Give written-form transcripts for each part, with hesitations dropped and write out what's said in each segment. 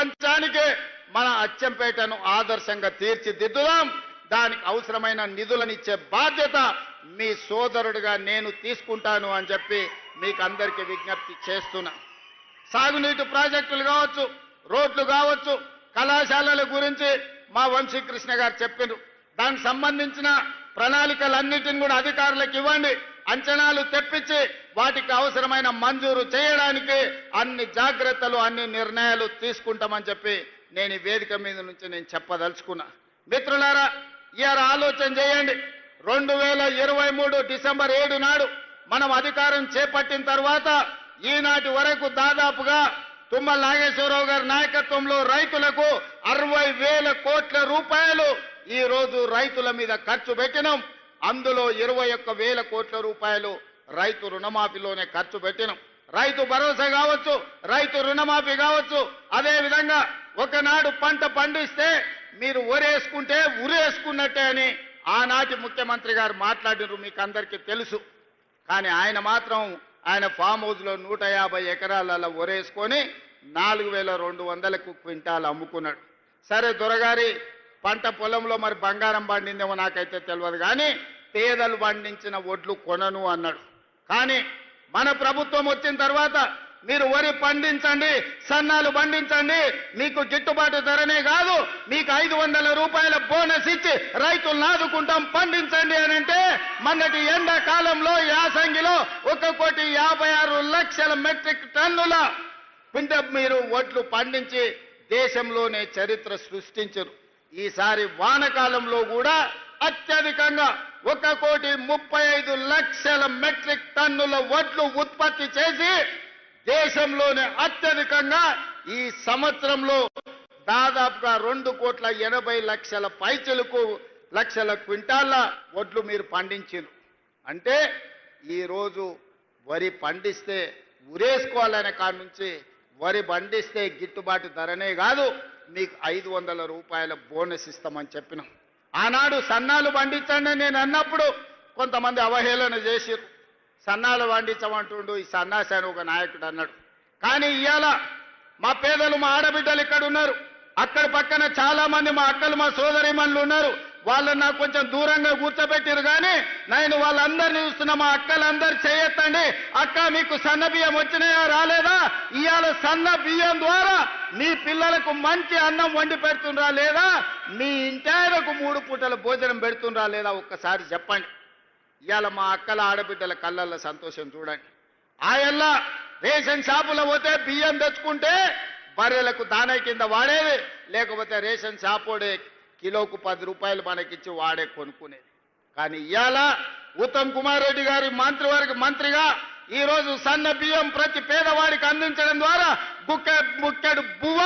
ప్రపంచానికే మన అచ్చంపేటను ఆదర్శంగా తీర్చిదిద్దుదాం. దానికి అవసరమైన నిధులనిచ్చే బాధ్యత మీ సోదరుడిగా నేను తీసుకుంటాను అని చెప్పి మీకు అందరికీ విజ్ఞప్తి చేస్తున్నా. సాగునీటి ప్రాజెక్టులు కావచ్చు, రోడ్లు కావచ్చు, కళాశాలల గురించి మా వంశీకృష్ణ గారు చెప్పారు. దానికి సంబంధించిన ప్రణాళికలన్నిటిని కూడా అధికారులకు ఇవ్వండి. అంచనాలు తెప్పించి వాటికి అవసరమైన మంజూరు చేయడానికి అన్ని జాగ్రత్తలు, అన్ని నిర్ణయాలు తీసుకుంటామని చెప్పి నేను ఈ వేదిక మీద నుంచి నేను చెప్పదలుచుకున్నా. మిత్రులారా, ఇవాళ ఆలోచన చేయండి. 2023 డిసెంబర్ 7 నాడు మనం అధికారం చేపట్టిన తర్వాత ఈనాటి వరకు దాదాపుగా తుమ్మల నాగేశ్వరరావు గారి నాయకత్వంలో రైతులకు 60,000 కోట్ల రూపాయలు ఈ రోజు రైతుల మీద ఖర్చు పెట్టినాం. అందులో 21,000 కోట్ల రూపాయలు రైతు రుణమాఫీలోనే ఖర్చు పెట్టినాం. రైతు భరోసా కావచ్చు, రైతు రుణమాఫీ కావచ్చు. అదే విధంగా ఒకనాడు పంట పండిస్తే మీరు ఒరేసుకుంటే ఉరేసుకున్నట్టే అని ఆనాటి ముఖ్యమంత్రి గారు మాట్లాడినారు, మీకు అందరికీ తెలుసు. కానీ ఆయన మాత్రం ఆయన ఫామ్ హౌస్లో 150 ఎకరాలలో ఒరేసుకొని 4,200కు క్వింటాల్ అమ్ముకున్నాడు. సరే, దొరగారి పంట పొలంలో మరి బంగారం పండిందేమో నాకైతే తెలియదు, కానీ పేదలు పండించిన ఒడ్లు కొనను అన్నాడు. కానీ మన ప్రభుత్వం వచ్చిన తర్వాత మీరు వరి పండించండి, సన్నాలు పండించండి, మీకు గిట్టుబాటు ధరనే కాదు మీకు 500 రూపాయల బోనస్ ఇచ్చి రైతులను ఆదుకుంటాం, పండించండి అని అంటే మొన్నటి ఎండాకాలంలో యాసంగిలో 1,56,00,000 మెట్రిక్ టన్నుల మీరు ఒడ్లు పండించి దేశంలోనే చరిత్ర సృష్టించరు. ఈసారి వానకాలంలో కూడా అత్యధికంగా 1,35,00,000 మెట్రిక్ టన్నుల వడ్లు ఉత్పత్తి చేసి దేశంలోనే అత్యధికంగా ఈ సంవత్సరంలో దాదాపుగా 2,80,00,000 పైచిలకు లక్షల క్వింటాళ్ళ వడ్లు మీరు పండించారు. అంటే ఈరోజు వరి పండిస్తే ఉరేసుకోవాలనే కాడి నుంచి వరి పండిస్తే గిట్టుబాటు ధరనే కాదు మీకు 500 రూపాయల బోనస్ ఇస్తామని చెప్పినాం. ఆనాడు సన్నాలు పండించండి నేను అన్నప్పుడు కొంతమంది అవహేళన చేసిరు. సన్నాలు పండించమంటుండు ఈ సన్నాసి అని ఒక నాయకుడు అన్నాడు. కానీ ఇవాళ మా పేదలు, మా ఆడబిడ్డలు ఇక్కడ ఉన్నారు, అక్కడ పక్కన చాలా మంది మా అక్కలు, మా సోదరిమణులు ఉన్నారు. వాళ్ళని నాకు కొంచెం దూరంగా కూర్చోబెట్టారు. కానీ నేను వాళ్ళందరినీ చూస్తున్నా. మా అక్కలందరూ చేయొద్దండి, అక్క మీకు సన్న బియ్యం వచ్చినాయా రాలేదా? ఇవాళ సన్న బియ్యం ద్వారా మీ పిల్లలకు మంచి అన్నం వండి పెడుతుండ్రా లేదా? మీ ఇంటాయనకు 3 పూటల భోజనం పెడుతుండ్రా లేదా? ఒక్కసారి చెప్పండి. ఇవాళ మా అక్కల ఆడబిడ్డల కళ్ళల్లో సంతోషం చూడండి. ఆయల్లా రేషన్ షాపులో పోతే బియ్యం తెచ్చుకుంటే బర్రెలకు దానై కింద వాడేది, లేకపోతే రేషన్ షాపోడే కిలోకు 10 రూపాయలు మనకిచ్చి వాడే కొనుక్కునేది. కానీ ఇవాళ ఉత్తమ్ కుమార్ రెడ్డి గారి మంత్రిగా ఈరోజు సన్న బియ్యం ప్రతి పేదవాడికి అందించడం ద్వారా బుక్కెడు బువ్వ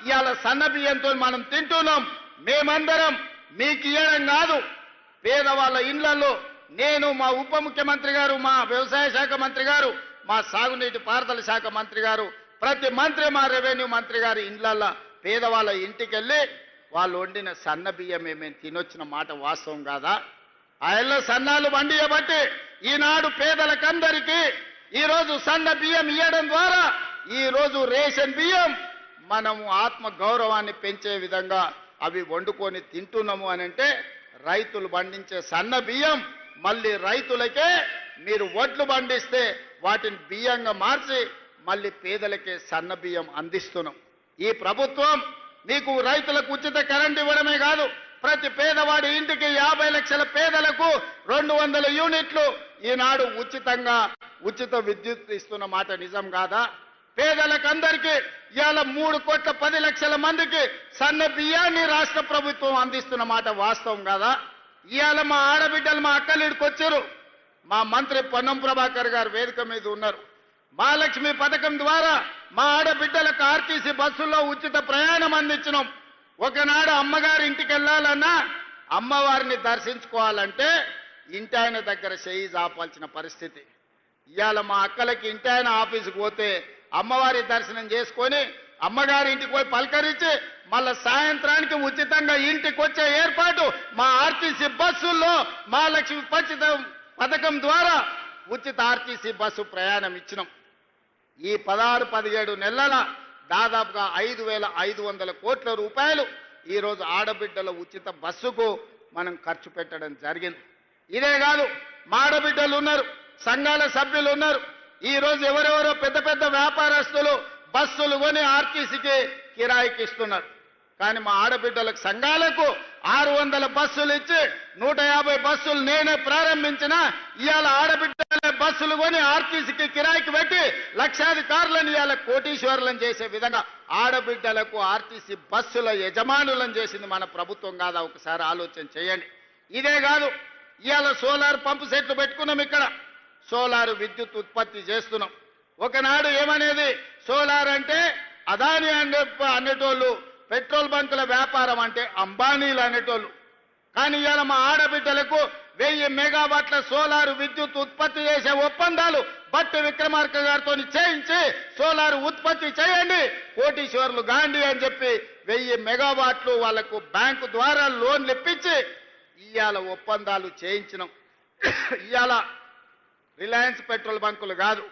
ఇవాళ సన్న బియ్యంతో మనం తింటున్నాం. మేమందరం మీకు ఇవ్వడం కాదు, పేదవాళ్ళ ఇళ్లలో నేను, మా ఉప ముఖ్యమంత్రి గారు, మా వ్యవసాయ శాఖ మంత్రి గారు, మా సాగునీటి పారుదల శాఖ మంత్రి గారు, ప్రతి మంత్రి, మా రెవెన్యూ మంత్రి గారి ఇండ్లల్లో పేదవాళ్ళ ఇంటికి వెళ్ళి వాళ్ళు వండిన సన్న బియ్యమే మేము తినొచ్చిన మాట వాస్తవం కాదా? ఆయల్లో సన్నాలు వండియబట్టి ఈనాడు పేదలకందరికీ ఈరోజు సన్న బియ్యం ఇవ్వడం ద్వారా ఈరోజు రేషన్ బియ్యం మనము ఆత్మ గౌరవాన్ని పెంచే విధంగా అవి వండుకొని తింటున్నాము అని అంటే రైతులు పండించే సన్న బియ్యం మళ్ళీ రైతులకే మీరు వడ్లు పండిస్తే వాటిని బియ్యంగా మార్చి మళ్ళీ పేదలకే సన్న బియ్యం అందిస్తున్నాం. ఈ ప్రభుత్వం మీకు రైతులకు ఉచిత కరెంట్ ఇవ్వడమే కాదు, ప్రతి పేదవాడి ఇంటికి 50 లక్షల పేదలకు 200 యూనిట్లు ఈనాడు ఉచితంగా ఉచిత విద్యుత్ ఇస్తున్న మాట నిజం కాదా? పేదలకందరికీ ఇవాళ 3,10,00,000 మందికి సన్న బియ్యాన్ని రాష్ట్ర ప్రభుత్వం అందిస్తున్న మాట వాస్తవం కాదా? ఇవాళ మా ఆడబిడ్డలు, మా అక్కలిడికి వచ్చారు. మా మంత్రి పొన్నం ప్రభాకర్ గారు వేదిక మీద ఉన్నారు. మహాలక్ష్మి పథకం ద్వారా మా ఆడబిడ్డలకు ఆర్టీసీ బస్సుల్లో ఉచిత ప్రయాణం అందించినాం. ఒకనాడు అమ్మగారి ఇంటికి వెళ్ళాలన్నా, అమ్మవారిని దర్శించుకోవాలంటే ఇంటాయన దగ్గర చేయి జాపాల్సిన పరిస్థితి. ఇవాళ మా అక్కలకి ఇంటాయన ఆఫీసుకు పోతే అమ్మవారి దర్శనం చేసుకొని అమ్మగారి ఇంటికి పోయి పలకరించి మళ్ళా సాయంత్రానికి ఉచితంగా ఇంటికి వచ్చే ఏర్పాటు మా ఆర్టీసీ బస్సుల్లో మహాలక్ష్మి పథకం ద్వారా ఉచిత ఆర్టీసీ బస్సు ప్రయాణం ఇచ్చినాం. ఈ 16-17 నెలల దాదాపుగా 5,500 కోట్ల రూపాయలు ఈరోజు ఆడబిడ్డల ఉచిత బస్సుకు మనం ఖర్చు పెట్టడం జరిగింది. ఇదే కాదు, మా ఆడబిడ్డలు ఉన్నారు, సంఘాల సభ్యులు ఉన్నారు. ఈరోజు ఎవరెవరో పెద్ద పెద్ద వ్యాపారస్తులు బస్సులు కొని ఆర్టీసీకి కిరాయికి ఇస్తున్నారు. కానీ మా ఆడబిడ్డలకు సంఘాలకు 600 బస్సులు ఇచ్చి 150 బస్సులు నేనే ప్రారంభించిన. ఇవాళ ఆడబిడ్డల బస్సులు కొని ఆర్టీసీకి కిరాయికి పెట్టి లక్షాధికారులను ఇవాళ కోటీశ్వరులను చేసే విధంగా ఆడబిడ్డలకు ఆర్టీసీ బస్సుల యజమానులను చేసింది మన ప్రభుత్వం కాదా? ఒకసారి ఆలోచన చేయండి. ఇదే కాదు, ఇవాళ సోలార్ పంపు సెట్లు పెట్టుకున్నాం. ఇక్కడ సోలార్ విద్యుత్ ఉత్పత్తి చేస్తున్నాం. ఒకనాడు ఏమనేది, సోలార్ అంటే అదాని అనేటోళ్ళు, పెట్రోల్ బంకుల వ్యాపారం అంటే అంబానీలు అనేటోళ్ళు. కానీ ఇవాళ మా ఆడబిడ్డలకు 1000 మెగావాట్ల సోలారు విద్యుత్ ఉత్పత్తి చేసే ఒప్పందాలు బట్టి విక్రమార్క గారితో చేయించి సోలారు ఉత్పత్తి చేయండి, కోటీశ్వర్లు గాంధీ అని చెప్పి 1000 మెగావాట్లు వాళ్లకు బ్యాంకు ద్వారా లోన్లు ఇప్పించి ఇవాళ ఒప్పందాలు చేయించినాం. ఇవాళ రిలయన్స్ పెట్రోల్ బంకులు కాదు,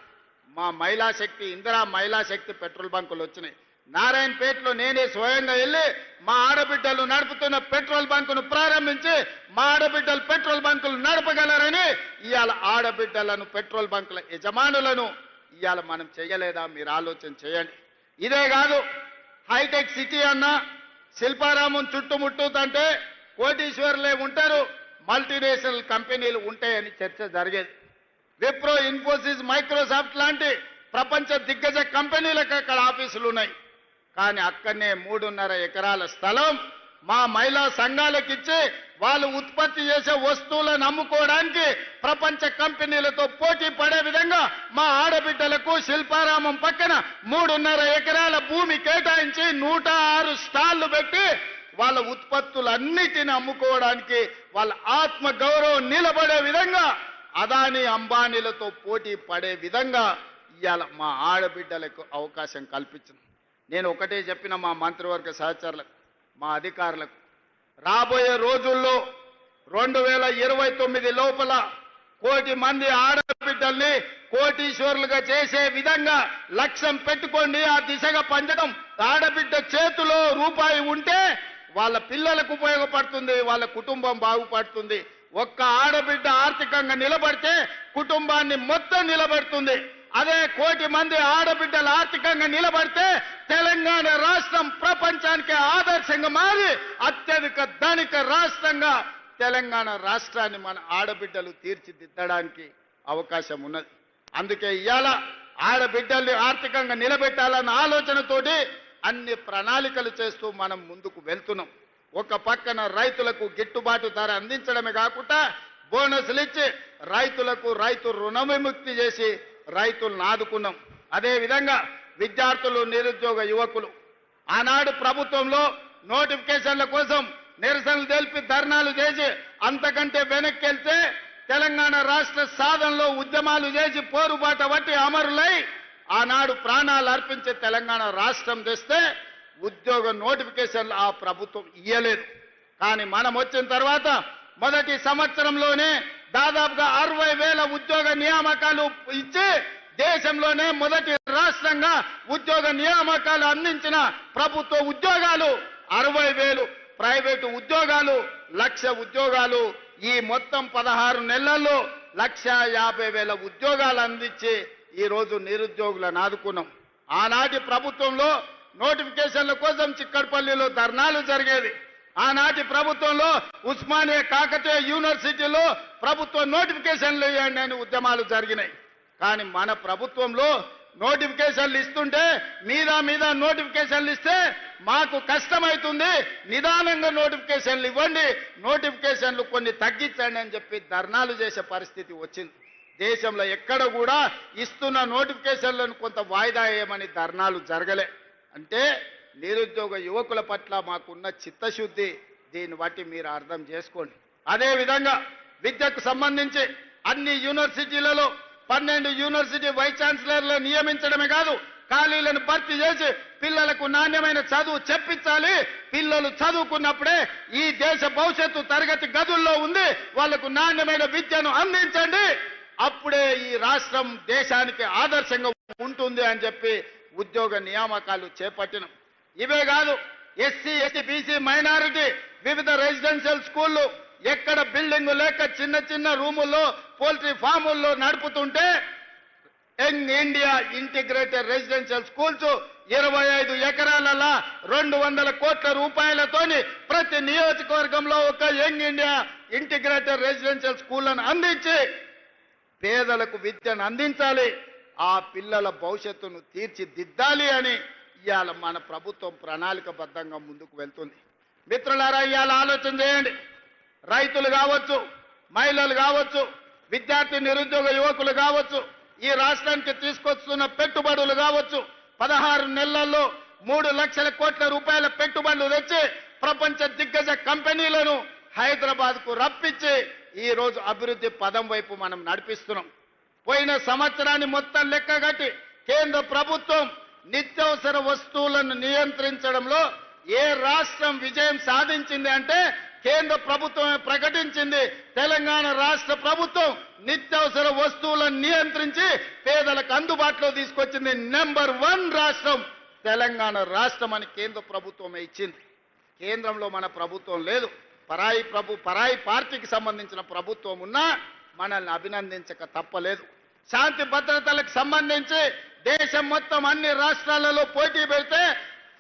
మా మహిళా శక్తి, ఇందిరా మహిళా శక్తి పెట్రోల్ బంకులు వచ్చినాయి. నారాయణపేటలో నేనే స్వయంగా వెళ్ళి మా ఆడబిడ్డలు నడుపుతున్న పెట్రోల్ బంకును ప్రారంభించి మా ఆడబిడ్డలు పెట్రోల్ బంకులు నడపగలరని ఇవాళ ఆడబిడ్డలను పెట్రోల్ బంకుల యజమానులను ఇవాళ మనం చేయలేదా? మీరు ఆలోచన చేయండి. ఇదే కాదు, హైటెక్ సిటీ అన్న శిల్పారామం చుట్టుముట్టుతంటే కోటీశ్వరులే ఉంటారు, మల్టీనేషనల్ కంపెనీలు ఉంటాయని చర్చ జరిగేది. విప్రో, ఇన్ఫోసిస్, మైక్రోసాఫ్ట్ లాంటి ప్రపంచ దిగ్గజ కంపెనీలకు అక్కడ ఆఫీసులు ఉన్నాయి. కానీ అక్కడనే 3.5 ఎకరాల స్థలం మా మహిళా సంఘాలకు ఇచ్చి వాళ్ళు ఉత్పత్తి చేసే వస్తువులను అమ్ముకోవడానికి ప్రపంచ కంపెనీలతో పోటీ పడే విధంగా మా ఆడబిడ్డలకు శిల్పారామం పక్కన 3.5 ఎకరాల భూమి కేటాయించి 106 స్టాళ్లు పెట్టి వాళ్ళ ఉత్పత్తులన్నిటిని అమ్ముకోవడానికి వాళ్ళ ఆత్మ గౌరవం నిలబడే విధంగా అదాని అంబానీలతో పోటీ పడే విధంగా ఇవాళ మా ఆడబిడ్డలకు అవకాశం కల్పించింది. నేను ఒకటే చెప్పిన మా మంత్రివర్గ సహచరులకు, మా అధికారులకు, రాబోయే రోజుల్లో 2029 లోపల 1 కోటి మంది ఆడబిడ్డల్ని కోటీశ్వరులుగా చేసే విధంగా లక్ష్యం పెట్టుకోండి. ఆ దిశగా పంచడం. ఆడబిడ్డ చేతిలో రూపాయి ఉంటే వాళ్ళ పిల్లలకు ఉపయోగపడుతుంది, వాళ్ళ కుటుంబం బాగుపడుతుంది. ఒక్క ఆడబిడ్డ ఆర్థికంగా నిలబడితే కుటుంబాన్ని మొత్తం నిలబెడుతుంది. అదే 1 కోటి మంది ఆడబిడ్డలు ఆర్థికంగా నిలబడితే తెలంగాణ రాష్ట్రం ప్రపంచానికి ఆదర్శంగా మారి అత్యధిక ధనిక రాష్ట్రంగా తెలంగాణ రాష్ట్రాన్ని మన ఆడబిడ్డలు తీర్చిదిద్దడానికి అవకాశం ఉన్నది. అందుకే ఇవాళ ఆడబిడ్డల్ని ఆర్థికంగా నిలబెట్టాలన్న ఆలోచనతోటి అన్ని ప్రణాళికలు చేస్తూ మనం ముందుకు వెళ్తున్నాం. ఒక పక్కన రైతులకు గిట్టుబాటు ధర అందించడమే కాకుండా బోనస్లు ఇచ్చి రైతులకు రైతు రుణ విముక్తి చేసి రైతులను ఆదుకున్నాం. అదేవిధంగా విద్యార్థులు, నిరుద్యోగ యువకులు ఆనాడు ప్రభుత్వంలో నోటిఫికేషన్ల కోసం నిరసనలు తెలిపి ధర్నాలు చేసి అంతకంటే వెనక్కి వెళ్తే తెలంగాణ రాష్ట్ర సాధనలో ఉద్యమాలు చేసి పోరుబాట బట్టి అమరులై ఆనాడు ప్రాణాలు అర్పించే తెలంగాణ రాష్ట్రం తెస్తే ఉద్యోగ నోటిఫికేషన్లు ఆ ప్రభుత్వం ఇయ్యలేదు. కానీ మనం వచ్చిన తర్వాత మొదటి సంవత్సరంలోనే దాదాపుగా 60,000 ఉద్యోగ నియామకాలు ఇచ్చి దేశంలోనే మొదటి రాష్ట్రంగా ఉద్యోగ నియామకాలు అందించిన ప్రభుత్వ ఉద్యోగాలు 60,000, ప్రైవేటు ఉద్యోగాలు 1,00,000 ఉద్యోగాలు. ఈ మొత్తం 16 నెలల్లో 1,50,000 ఉద్యోగాలు అందించి ఈరోజు నిరుద్యోగులను ఆదుకున్నాం. ఆనాటి ప్రభుత్వంలో నోటిఫికేషన్ల కోసం చిక్కడపల్లిలో ధర్నాలు జరిగేది. ఆనాటి ప్రభుత్వంలో ఉస్మానియా, కాకతీయ యూనివర్సిటీలో ప్రభుత్వ నోటిఫికేషన్లు ఇవ్వండి అని ఉద్యమాలు జరిగినాయి. కానీ మన ప్రభుత్వంలో నోటిఫికేషన్లు ఇస్తుంటే మీద నోటిఫికేషన్లు ఇస్తే మాకు కష్టమవుతుంది, నిదానంగా నోటిఫికేషన్లు ఇవ్వండి, నోటిఫికేషన్లు కొన్ని తగ్గించండి అని చెప్పి ధర్నాలు చేసే పరిస్థితి వచ్చింది. దేశంలో ఎక్కడ కూడా ఇస్తున్న నోటిఫికేషన్లను కొంత వాయిదా వేయమని ధర్నాలు జరగలే. అంటే నిరుద్యోగ యువకుల పట్ల మాకున్న చిత్తశుద్ధి, దీన్ని బట్టి మీరు అర్థం చేసుకోండి. అదేవిధంగా విద్యకు సంబంధించి అన్ని యూనివర్సిటీలలో 12 యూనివర్సిటీ వైస్ ఛాన్సలర్లను నియమించడమే కాదు, ఖాళీలను భర్తీ చేసి పిల్లలకు నాణ్యమైన చదువు చెప్పించాలి. పిల్లలు చదువుకున్నప్పుడే ఈ దేశ భవిష్యత్తు తరగతి గదుల్లో ఉంది, వాళ్లకు నాణ్యమైన విద్యను అందించండి. అప్పుడే ఈ రాష్ట్రం దేశానికి ఆదర్శంగా ఉంటుంది అని చెప్పి ఉద్యోగ నియామకాలు చేపట్టినాం. ఇవే కాదు, ఎస్సీ ఎస్టీ బీసీ మైనారిటీ వివిధ రెసిడెన్షియల్ స్కూళ్ళు ఎక్కడ బిల్డింగ్ లేక చిన్న చిన్న రూముల్లో పోల్ట్రీ ఫాముల్లో నడుపుతుంటే young India integrated residential schools 25 ఎకరాలలో 200 కోట్ల రూపాయలతోని ప్రతి నియోజకవర్గంలో ఒక యంగ్ ఇండియా ఇంటిగ్రేటెడ్ రెసిడెన్షియల్ స్కూళ్లను అందించి పేదలకు విద్యను అందించాలి, ఆ పిల్లల భవిష్యత్తును తీర్చిదిద్దాలి అని ఇవాళ మన ప్రభుత్వం ప్రణాళికబద్ధంగా ముందుకు వెళ్తుంది. మిత్రులారా, ఇవాళ ఆలోచన చేయండి. రైతులు కావచ్చు, మహిళలు కావచ్చు, విద్యార్థి నిరుద్యోగ యువకులు కావచ్చు, ఈ రాష్ట్రానికి తీసుకొస్తున్న పెట్టుబడులు కావచ్చు, 16 నెలల్లో 3 లక్షల కోట్ల రూపాయల పెట్టుబడులు తెచ్చి ప్రపంచ దిగ్గజ కంపెనీలను హైదరాబాద్కు రప్పించి ఈ రోజు అభివృద్ధి పదం వైపు మనం నడిపిస్తున్నాం. పోయిన సంవత్సరాన్ని మొత్తం లెక్కగట్టి కేంద్ర ప్రభుత్వం నిత్యావసర వస్తువులను నియంత్రించడంలో ఏ రాష్ట్రం విజయం సాధించింది అంటే కేంద్ర ప్రభుత్వమే ప్రకటించింది. తెలంగాణ రాష్ట్ర ప్రభుత్వం నిత్యావసర వస్తువులను నియంత్రించి పేదలకు అందుబాటులో తీసుకొచ్చింది. నెంబర్ 1 రాష్ట్రం తెలంగాణ రాష్ట్రం అని కేంద్ర ప్రభుత్వమే ఇచ్చింది. కేంద్రంలో మన ప్రభుత్వం లేదు, పరాయి పార్టీకి సంబంధించిన ప్రభుత్వం ఉన్నా మనల్ని అభినందించక తప్పలేదు. శాంతి భద్రతలకు సంబంధించి దేశం మొత్తం అన్ని రాష్ట్రాలలో పోటీ పెడితే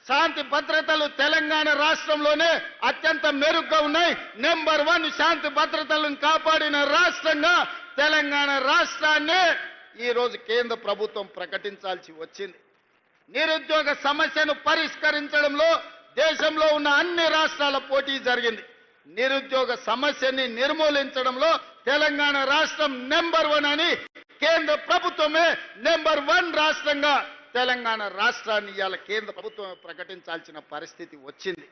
శాంతి భద్రతలు తెలంగాణ రాష్ట్రంలోనే అత్యంత మెరుగ్గా ఉన్నాయి. నెంబర్ 1 శాంతి భద్రతలను కాపాడిన రాష్ట్రంగా తెలంగాణ రాష్ట్రాన్ని ఈ రోజు కేంద్ర ప్రభుత్వం ప్రకటించాల్సి వచ్చింది. నిరుద్యోగ సమస్యను పరిష్కరించడంలో దేశంలో ఉన్న అన్ని రాష్ట్రాల పోటీ జరిగింది. నిరుద్యోగ సమస్యని నిర్మూలించడంలో తెలంగాణ రాష్ట్రం నెంబర్ 1 అని కేంద్ర ప్రభుత్వమే నెంబర్ 1 రాష్ట్రంగా తెలంగాణ రాష్ట్రాన్ని ఇవాళ కేంద్ర ప్రభుత్వం ప్రకటించాల్సిన పరిస్థితి వచ్చింది.